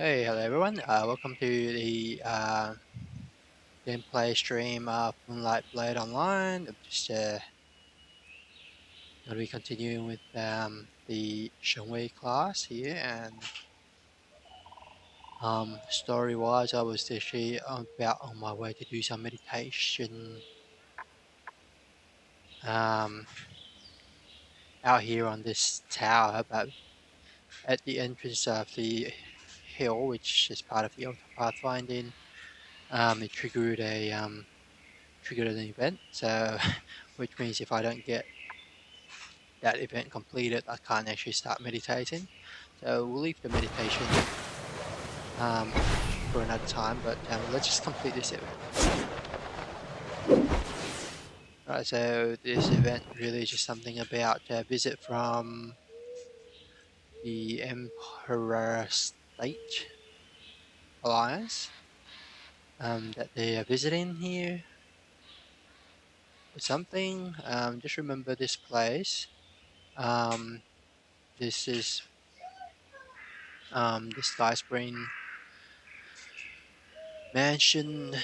Hey, hello everyone. Welcome to the gameplay stream of Moonlight Blade Online. I'm just going to be continuing with the ShenWei class here, and story-wise, I was actually about on my way to do some meditation out here on this tower, but at the entrance of the hill, which is part of the Ultra Pathfinding, it triggered an event. So, which means if I don't get that event completed, I can't actually start meditating. So we'll leave the meditation for another time. But let's just complete this event. Right. So this event really is just something about a visit from the Emperor State Alliance that they are visiting here. Or something. Just remember this place. This is the Sky Spring mansion,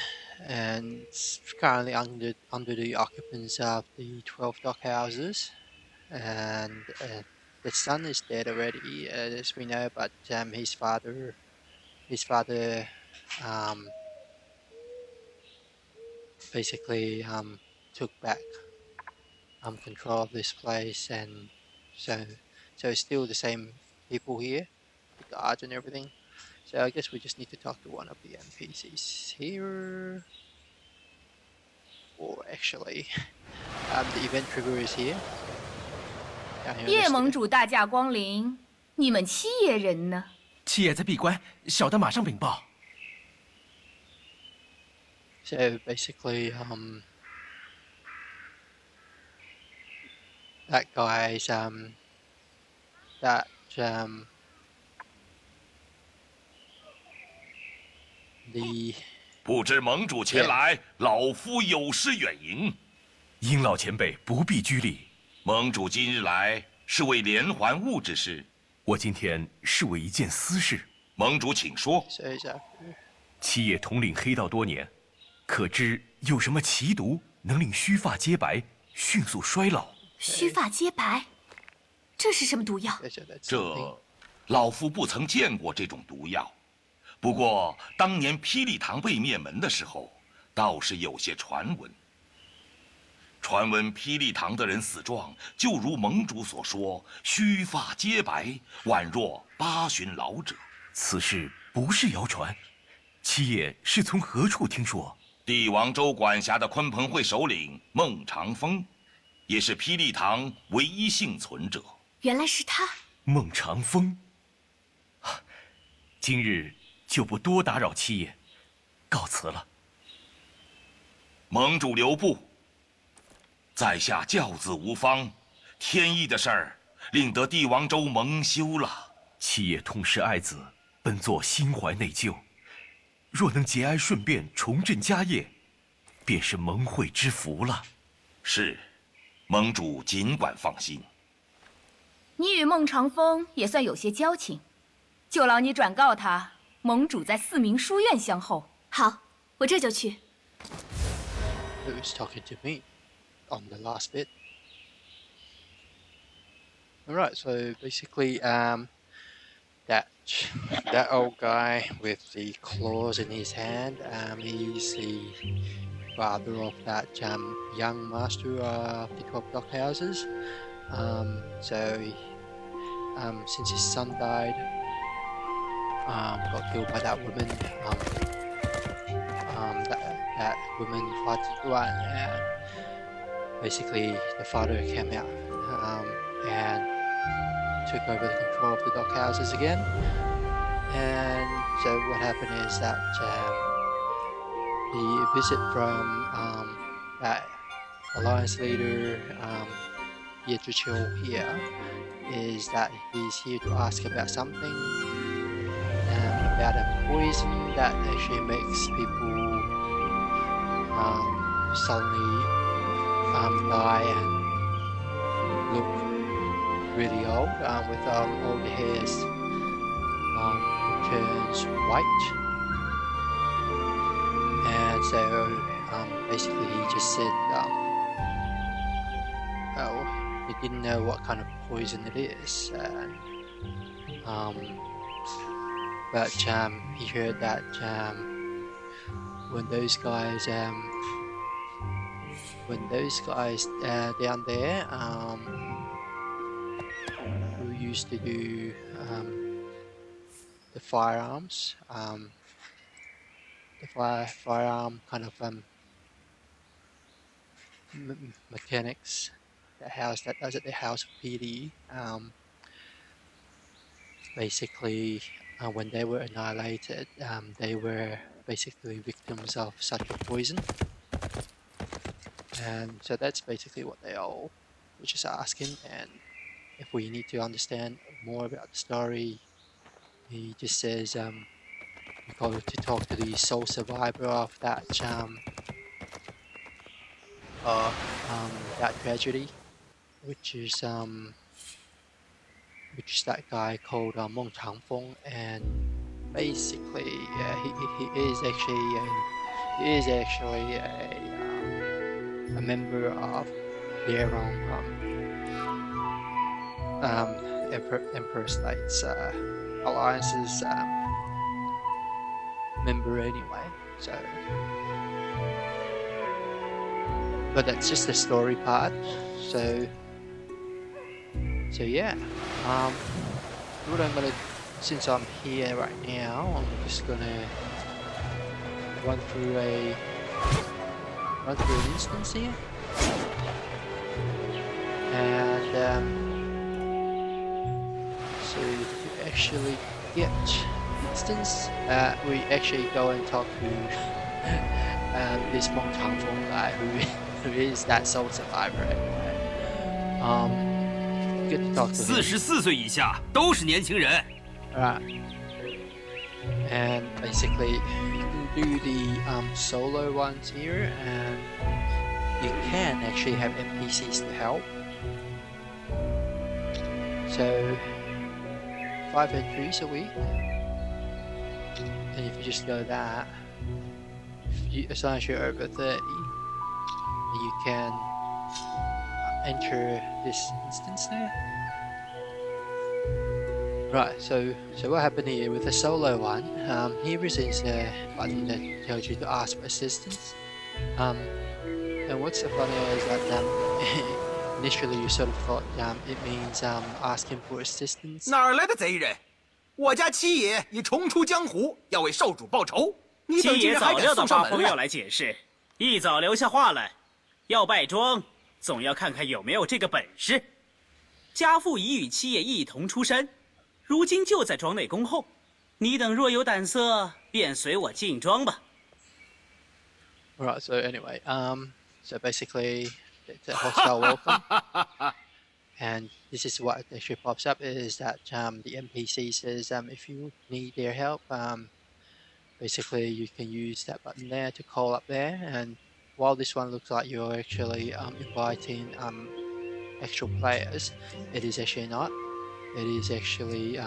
and it's currently under the occupants of the 12 dock houses, and the son is dead already, as we know, but his father basically took back control of this place, and so it's still the same people here, the guards and everything. So I guess we just need to talk to one of the NPCs here. Or actually, the event trigger is here. 叶盟主大驾光临，你们七爷人呢？七爷在闭关，小的马上禀报。So basically, that guy's the 不知盟主前来，老夫有失远迎。殷老前辈不必拘礼。盟主今日来是为连环物之事，我今天是为一件私事。盟主请说。七爷统领黑道多年，可知有什么奇毒能令须发皆白，迅速衰老？须发皆白，这是什么毒药？这，老夫不曾见过这种毒药。不过当年霹雳堂被灭门的时候，倒是有些传闻。传闻霹雳堂的人死状，就如盟主所说，须发皆白，宛若八旬老者。此事不是谣传，七爷是从何处听说？帝王州管辖的鲲鹏会首领孟长风，也是霹雳堂唯一幸存者。原来是他，孟长风。今日就不多打扰七爷，告辞了。盟主留步。在下教子无方，天意的事儿，令得帝王州蒙羞了。七爷痛失爱子，本作心怀内疚。若能节哀顺变，重振家业，便是盟会之福了。是，盟主尽管放心。你与孟长风也算有些交情，就劳你转告他，盟主在4名书院相候。好，我这就去。Who's talking to me on the last bit? Alright, so basically, that old guy with the claws in his hand, he's the father of that young master of the 12 dock houses. So since his son died, got killed by that woman, that woman tried to do it, and basically the father came out and took over the control of the dock houses again. And so what happened is that the visit from that alliance leader Yichicho here is that he's here to ask about something, about a poison that actually makes people suddenly die and look really old, with all the hairs turns white. And so basically he just said, oh, he didn't know what kind of poison it is. But he heard that when those guys down there who used to do the firearms, the firearm kind of mechanics, that does at the house of PD, basically when they were annihilated, they were basically victims of such a poison. And so that's basically what they all were just asking. And if we need to understand more about the story, he just says we call it to talk to the sole survivor of that that tragedy, which is that guy called Meng Changfeng. And basically he is actually a member of their own Emperor States alliances member anyway. So, but that's just the story part. So yeah. What I'm gonna, since I'm here right now, I'm just gonna run through an instance here, and so to actually get instance, we actually go and talk to this Meng Changfeng guy who is that sole survivor anyway. Get to talk to him. 44岁以下都是年轻人。 Right. And basically, you can do the solo ones here, and you can actually have NPCs to help. So 5 entries a week, and if you just go that, as long as you're over 30, you can enter this instance there. Right, so what happened here with the solo one, here is a button that tells you to ask for assistance. And what's so funny is that initially you sort of thought it means asking for assistance. 哪儿来的贼人？我家七爷已重出江湖，要为少主报仇。你等今日还敢送上门来？要来解释，一早留下话来，要拜庄，总要看看有没有这个本事。家父已与七爷一同出山。 如今就在庄内恭候，你等若有胆色，便随我进庄吧。 Right. So anyway, so basically, it's a hostile welcome, and this is what actually pops up is that the NPC says if you need their help, basically you can use that button there to call up there. And while this one looks like you're actually inviting actual players, it is actually not. It is actually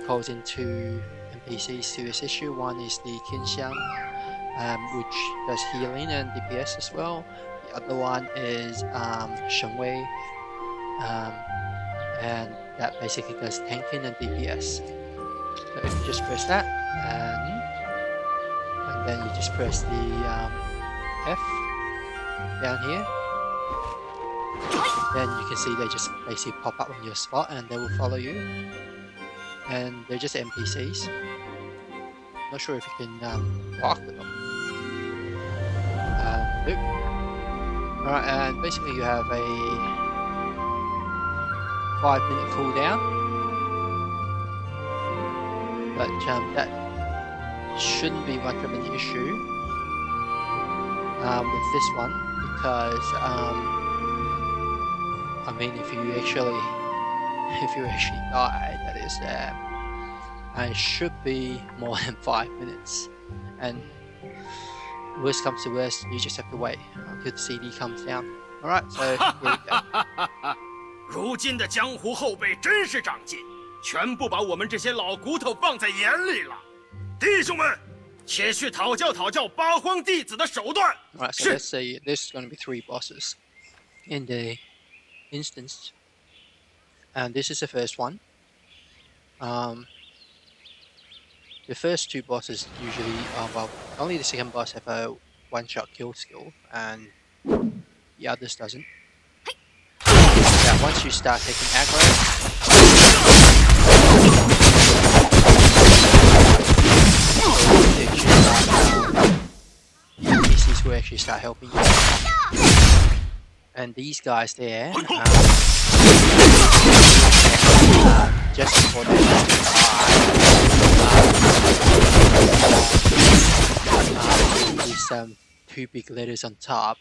calls in two NPCs to assist you. One is the TianXiang, which does healing and DPS as well. The other one is ShenWei, and that basically does tanking and DPS. So if you just press that, and then you just press the F down here. Then you can see they just basically pop up on your spot and they will follow you. And they're just NPCs. Not sure if you can talk to them. Nope. Alright, and basically you have a 5-minute cooldown. But that shouldn't be much of an issue with this one, because I mean, if you actually die, that is, it should be more than 5 minutes. And worst comes to worst, you just have to wait until the CD comes down. Alright, so here we go. 如今的江湖后辈真是长进，全部把我们这些老骨头放在眼里了。弟兄们，且去讨教八荒弟子的手段。 Right, so let's say there's going to be 3 bosses in the instance, and this is the first one. The first 2 bosses usually, well, only the second boss have a one-shot kill skill, and the others doesn't. Yeah, once you start taking aggro, NPCs will actually start helping you. And these guys there, just before they these 2 big letters on top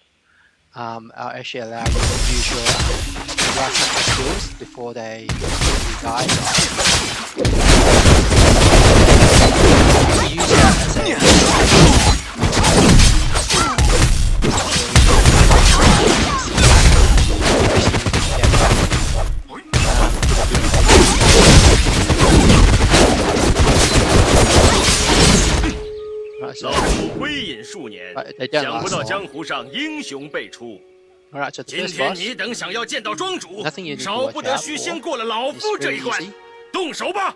are actually allow you to use your last skills before they die. Use that as a Right, so 老夫归隐数年， they don't 想不 last 到 long. 江湖上英雄辈出。 Alright, so the 今 first 天 boss, 你等想要见到庄主 nothing you need to 少不 watch 得 out 须 for. 先过了老 It's 夫这 very 一关 easy.。动手吧！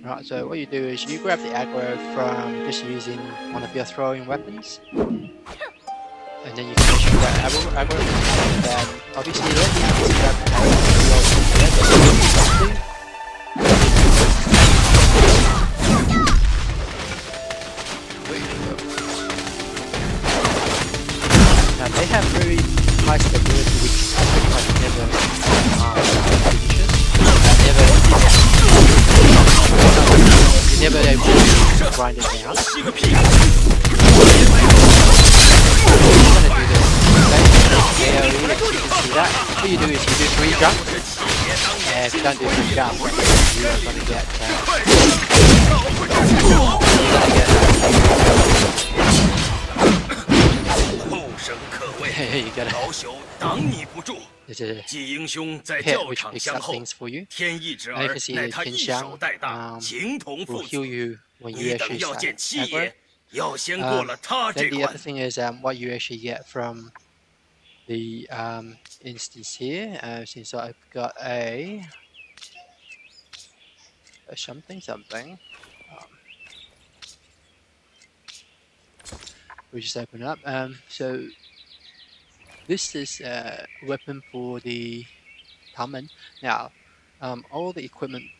Right, so what you do is you grab the aggro from just using one of your throwing weapons, and then you can shoot that aggro, and then obviously then you can just grab the aggro. Now they have very high stability, which I pretty much never you're never able to grind it down. You're gonna do this. AoE, you can see that. What you do is you do 3 jumps, and if you don't do 3 jumps, you're gonna get you get 老朽挡你不住。 This is 季英兄在 pet 教 which 场 picks 相 up 候， things for you. 天意之 And you 儿 can see 乃 that 他一手 TianXiang 带大，情同 will 父 heal 子。 you when you 你等 actually 要 start 见七 aggro. 爷，要先过了他 Then 这 the 关 other。thing is what you actually get from the instance here. Since I've got a something. We'll just open it up. So this is a weapon for the Tamen. Now, all the equipment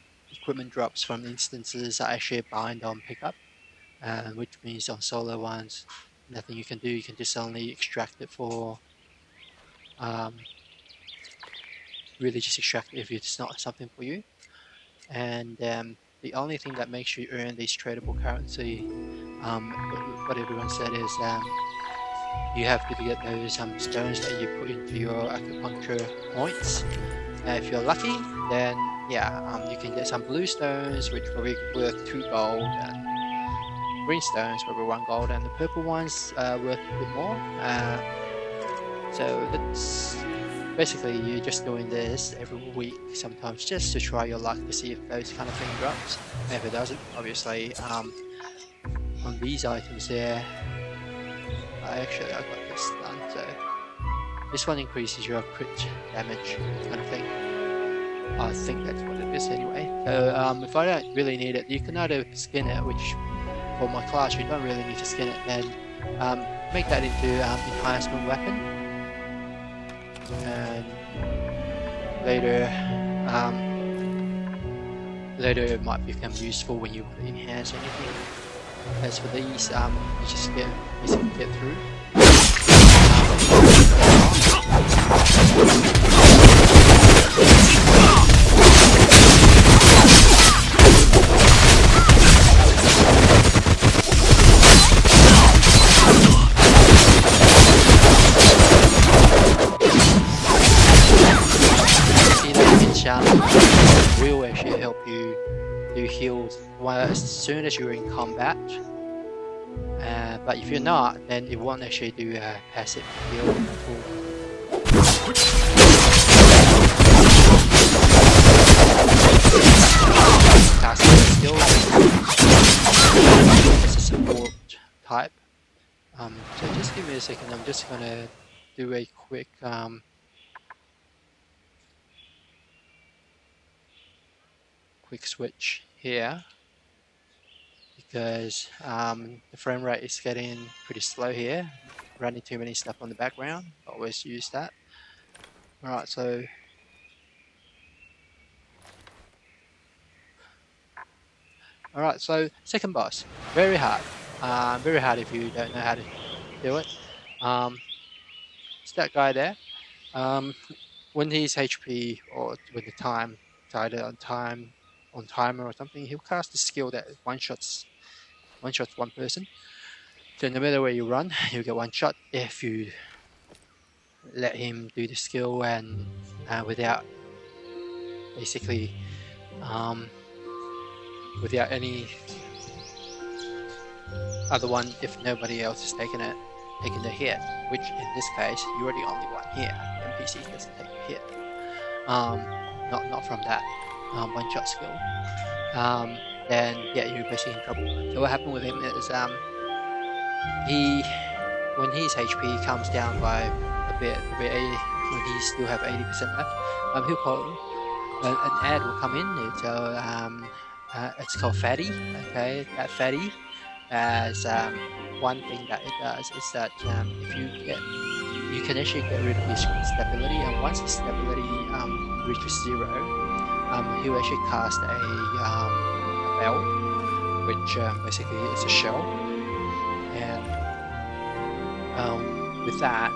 drops from instances are actually bind on pickup, which means on solo ones, nothing you can do. You can just only extract it for really just extract it if it's not something for you. And the only thing that makes you earn this tradable currency, what everyone said is you have to get those stones that you put into your acupuncture points. If you're lucky, then yeah, you can get some blue stones, which will be worth 2 gold, and green stones will be 1 gold, and the purple ones worth a bit more. So that's basically you just doing this every week, sometimes just to try your luck to see if those kind of thing drops. And if it doesn't, obviously, on these items there, I got this done. So this one increases your crit damage kind of thing. I think that's what it is anyway. So if I don't really need it, you can either skin it, which for my class you don't really need to skin it, then make that into enhancement weapon, and later it might become useful when you want to enhance anything. As for these, you just basically get through. See that enchantment will actually help you do heals as soon as you're in combat. But if you're not, then it won't actually do a passive heal at all. casting skill. It's a support type. So just give me a second. I'm just gonna do a quick switch here because the frame rate is getting pretty slow here. Running too many stuff on the background. Always use that. All right, so. Alright, so second boss, very hard if you don't know how to do it. It's that guy there. When his HP or when the time either on timer or something, he'll cast a skill that one shots one person. So no matter where you run, you'll get one shot if you let him do the skill and without basically without any other one if nobody else is taking the hit, which in this case you're the only one here. NPC doesn't take a hit. Not from that one shot skill. Then yeah, you're basically in trouble. So what happened with him is when his HP comes down by a bit, when he still have 80% left, he'll call an ad will come in. It's called Fatty. Okay, that Fatty as one thing that it does is that if you can actually get rid of his stability, and once his stability reaches 0, he'll actually cast a bell, which basically is a shell, and with that,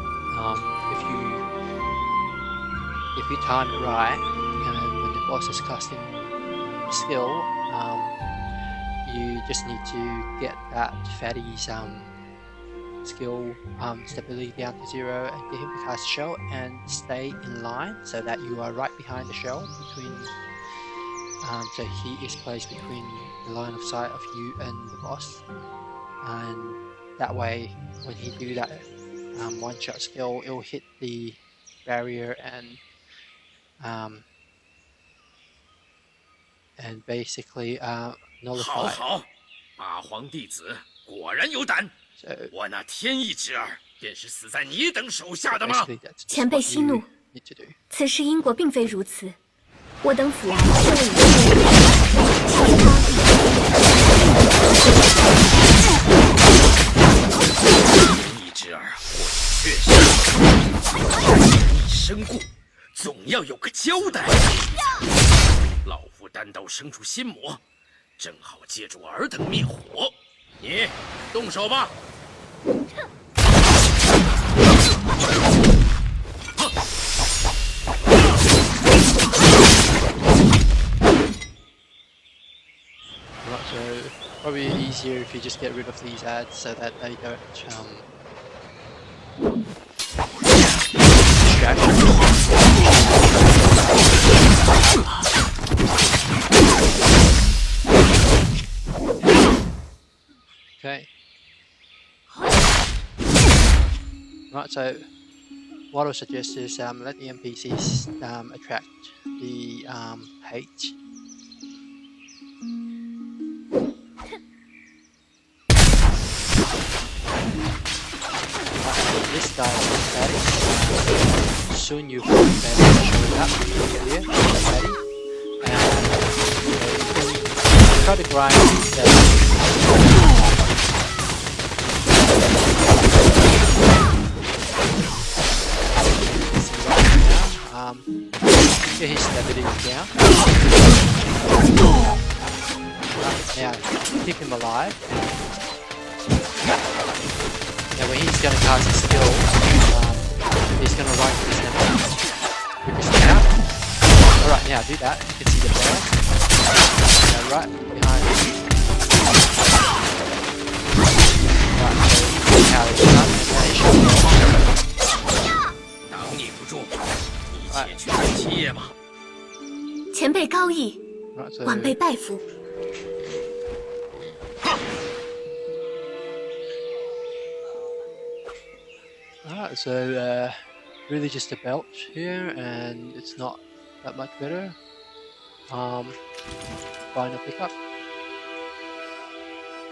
if you time it right, when the boss is casting skill, you just need to get that Fatty's skill stability down to 0 and get him to cast shell and stay in line so that you are right behind the shell between so he is placed between the line of sight of you and the boss, and that way when he do that one shot skill, it'll hit the barrier and basically nullify. 好，八荒弟子果然有胆。我那天意之儿，便是死在你等手下的吗？前辈息怒，此事因果并非如此。我等此来是为你天意之儿，或许确实你身故，总要有个交代。老夫单刀生出心魔，正好借助尔等灭火。你动手吧。So probably easier if you just get rid of these ads so that they don't distract you. Okay. Right, so what I suggest is let the NPCs attract the hate. This guy is Fatty. Soon you will be showing up here, Fatty. And you can try to grind get his stability down. Now keep him alive. Now when he's going to cast his skill, he's going to run to his enemy. Whip his down. Alright, now do that. You can see the bell. Now right behind him. Right, so how he's done, and then he should前辈高义，晚辈拜服。Alright, so really just a belt here, and it's not that much better. final pickup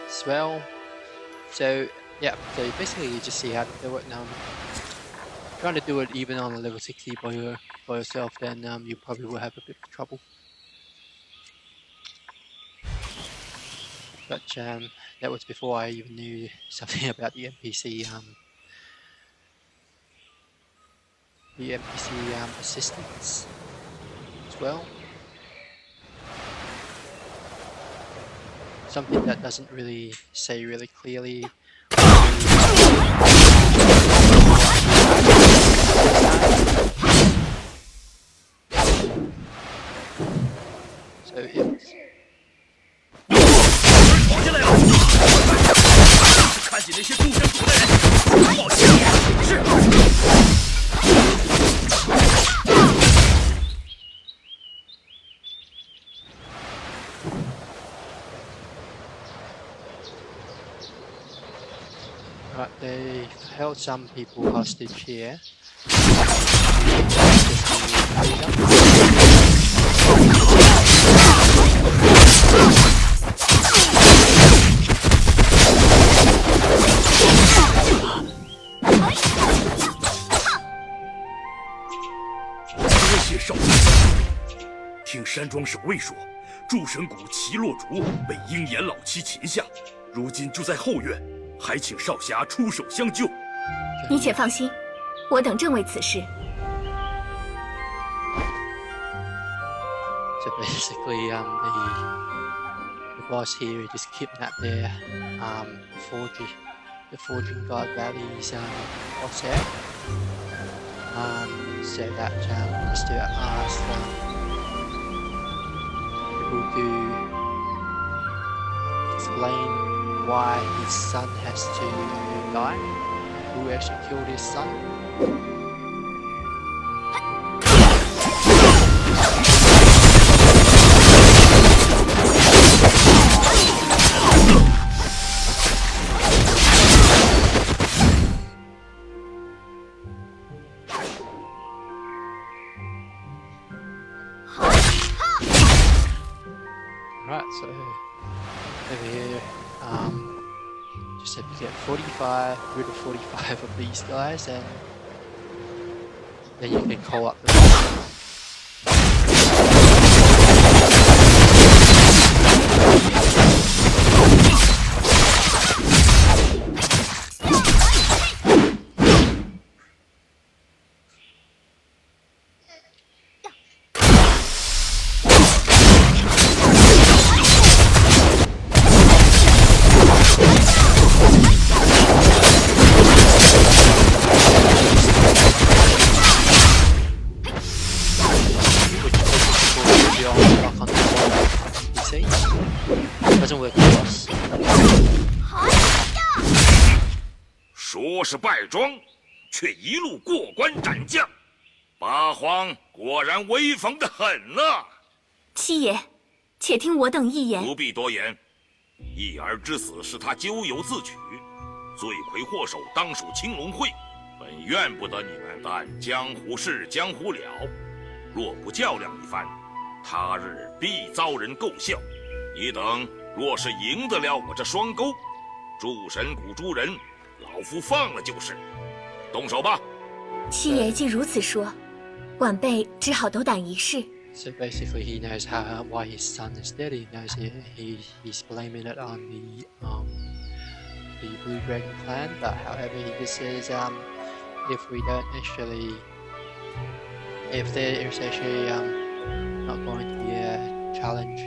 as well. So yeah, so basically you just see how to do it. Trying to do it even on a level 60 by yourself, then you probably will have a bit of trouble. But that was before I even knew something about the NPC assistants as well. Something that doesn't really say really clearly. So it's 跑进来了！看见那些众神府的人，冒险是。Right, they held some people hostage here.少听山庄守卫说，诸神谷齐落竹被鹰眼老妻擒下，如今就在后院，还请少侠出手相救。你且放心，我等正为此事。So basically, the boss here just kidnapped their the Forging God Valley's boss here. So that just to ask people to explain why his son has to die. Who actually killed his son? Right, so over here, just have to get 45, rid of 45 of these guys, and then you can call up the doesn't work for us. 说是败庄，却一路过关斩将，八荒果然威风得很呐！七爷，且听我等一言。不必多言，一儿之死是他咎由自取，罪魁祸首当属青龙会。本怨不得你们，但江湖事江湖了，若不较量一番，他日必遭人构笑。你等若是赢得了我这双钩，诸神谷诸人，老夫放了就是。动手吧！七爷既如此说，晚辈只好斗胆一试。So basically, he knows why his son is dead. He knows he's blaming it on the Blue Dragon clan. But however, he just says if there is actually not going to be a challenge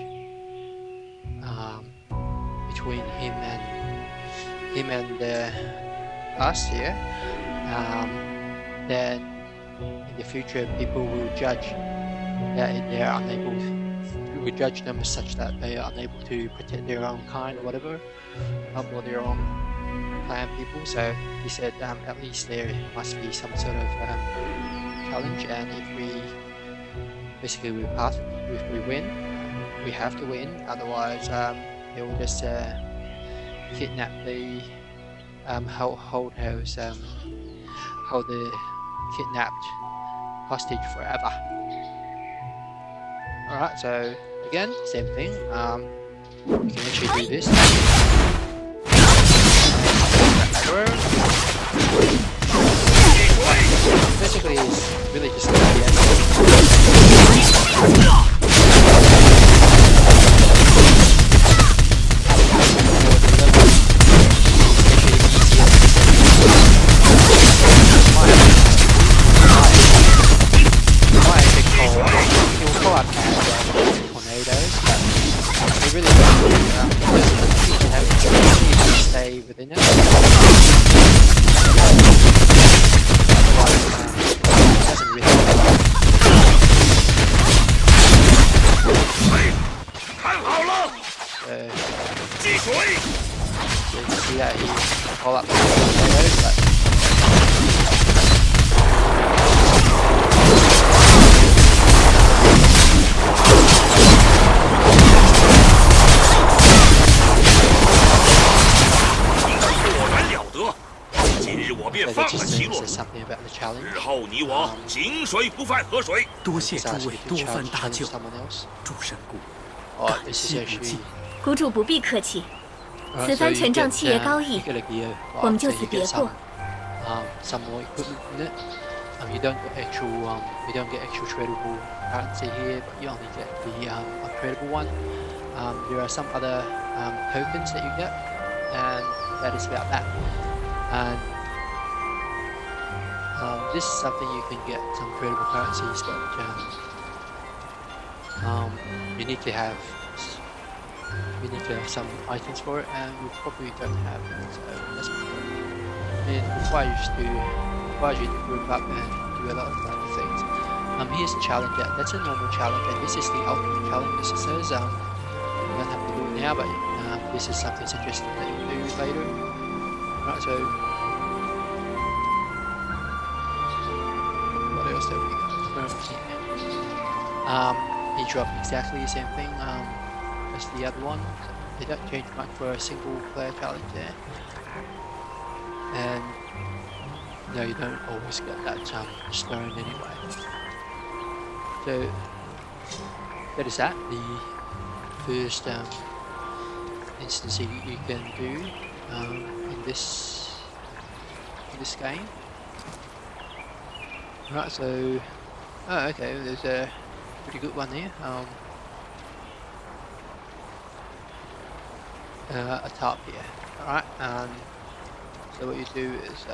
between him and us here, then in the future people will judge that they're unable. We judge them as such that they are unable to protect their own kind or whatever, or their own clan people. So he said at least there must be some sort of challenge, and if we win, we have to win. Otherwise, they will just kidnap the hold the kidnapped hostage forever. Alright, so again, same thing. You can actually do this. Basically, it's really just the within it. Doesn't really you can see that he all up the but something about the challenge. 日后你我井水不犯河水。多谢诸位多番搭救，诸神谷。 Oh, this is actually. 谷主不必客气，此番权杖七爷高义，我们就此别过。Some more equipment in it. You don't get actual tradable currency here, but you only get the untradable one. There are some other tokens that you get, and that is about that. And this is something you can get some tradable currencies, but you need to have some items for it, and you probably don't have it. So that's it requires you to group up and do a lot of other things. Here's the challenge. That's a normal challenge, and this is the ultimate challenge. As it says, you don't have to do it now, but this is something suggested that you do later. Right, so what else have we got? He dropped exactly the same thing as the other one. They don't change much for a single player challenge there. And no, you don't always get that stone anyway. So that is that. The first instance you can do in this game. Right, so okay, there's a pretty good one here. A top here. Alright, so what you do is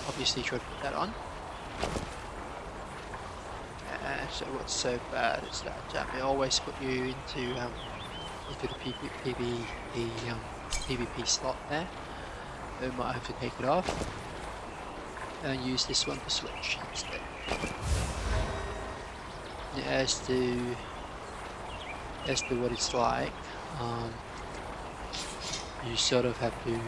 obviously try to put that on. So what's so bad is that they always put you into the PvP slot there. You might have to take it off and use this one to switch instead. As to what it's like, you sort of have to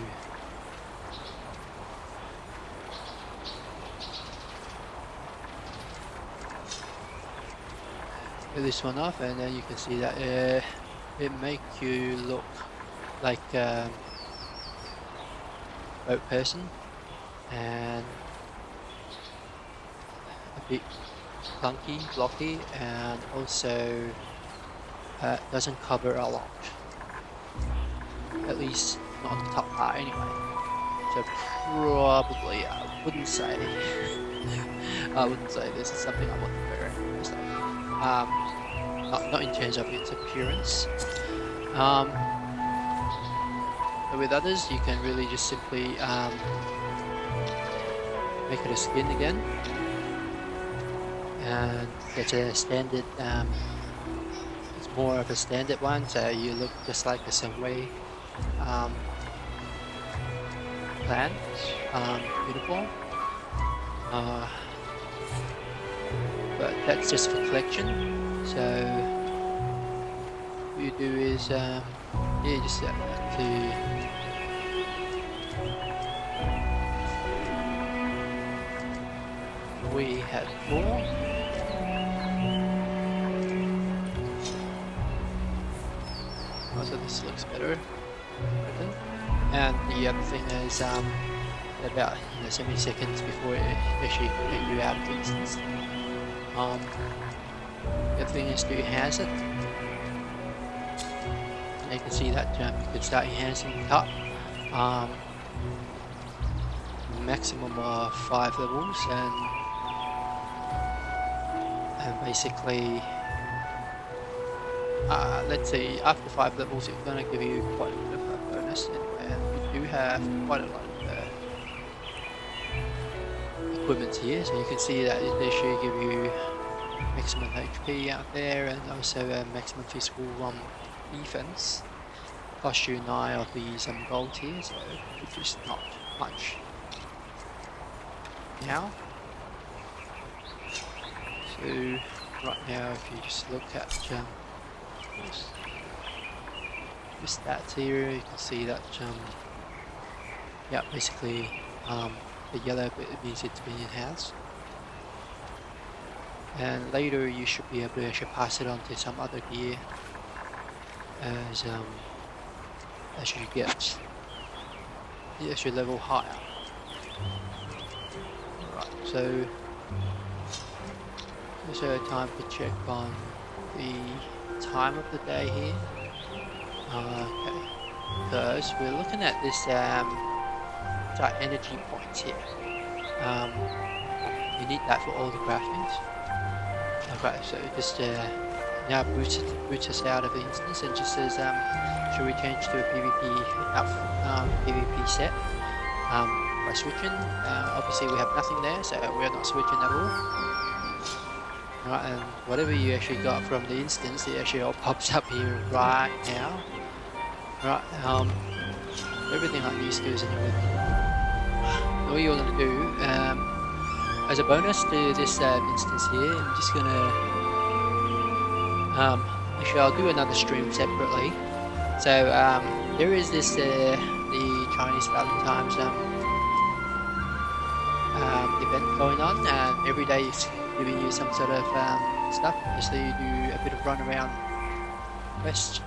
put this one off, and then you can see that it makes you look like a boat person and a bit clunky, blocky, and also doesn't cover a lot. At least not on the top part anyway. So probably I wouldn't say this is something I want to wear. Not in terms of its appearance. But with others, you can really just simply make it a skin again, and it's a standard. It's more of a standard one, so you look just like a ShenWei clan uniform. But that's just for collection. So what you do is you just have to we had 4. So this looks better. And the other thing is about so many seconds before it actually take you out of the instance. the thing is to enhance it. And you can see that you can start enhancing the cut. Maximum of 5 levels, and basically, let's see, after 5 levels, it's going to give you quite a bit of a bonus anyway, and we do have quite a lot of equipment here, so you can see that they should give you maximum HP out there, and also maximum physical defense. Cost you 9 of these gold here, so which is not much. Now, so right now, if you just look at the stats here, you can see that yeah, basically the yellow bit means it's been enhanced, and later you should be able to actually pass it on to some other gear as you get your level higher. Right, so there's a time to check on the time of the day here. Okay, because we're looking at this energy points here. You need that for all the craftings. Okay, so just now boots us out of the instance and just says should we change to a PvP set by switching. Obviously we have nothing there, so we're not switching at all. Right, and whatever you actually got from the instance, it actually all pops up here right now. Right, everything like these skills and everything. All you're gonna do, as a bonus to this instance here, I'm just gonna actually I'll do another stream separately. So there is this the Chinese Valentine's event going on, and every day it's giving you some sort of stuff. So you do a bit of run around quest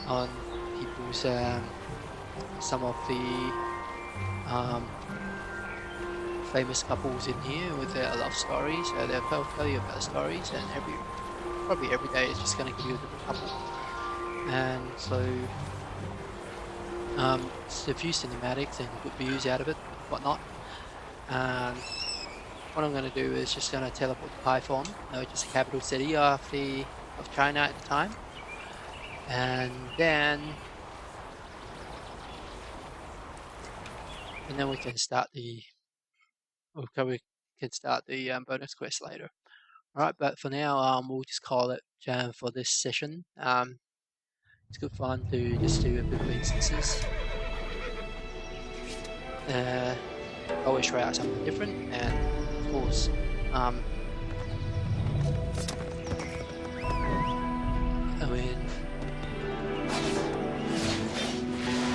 on people's some of the famous couples in here with their love stories. So they'll tell you about the stories, and probably every day it's just going to give you a different couple. And so it's a few cinematics and good views out of it, whatnot. And what I'm going to do is just going to teleport to Haiphong, which is the capital city of China at the time, and then we can start the bonus quest later. Alright, but for now we'll just call it for this session. It's good fun to just do a bit of instances. Always try out something different, and of course I mean,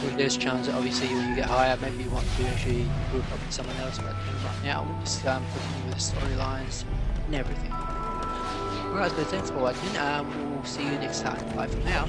with this chance, obviously when you get higher, maybe you want to actually group up with someone else, but right now we'll just continue with the storylines and everything. Alright, so thanks for watching, we'll see you next time. Bye for now.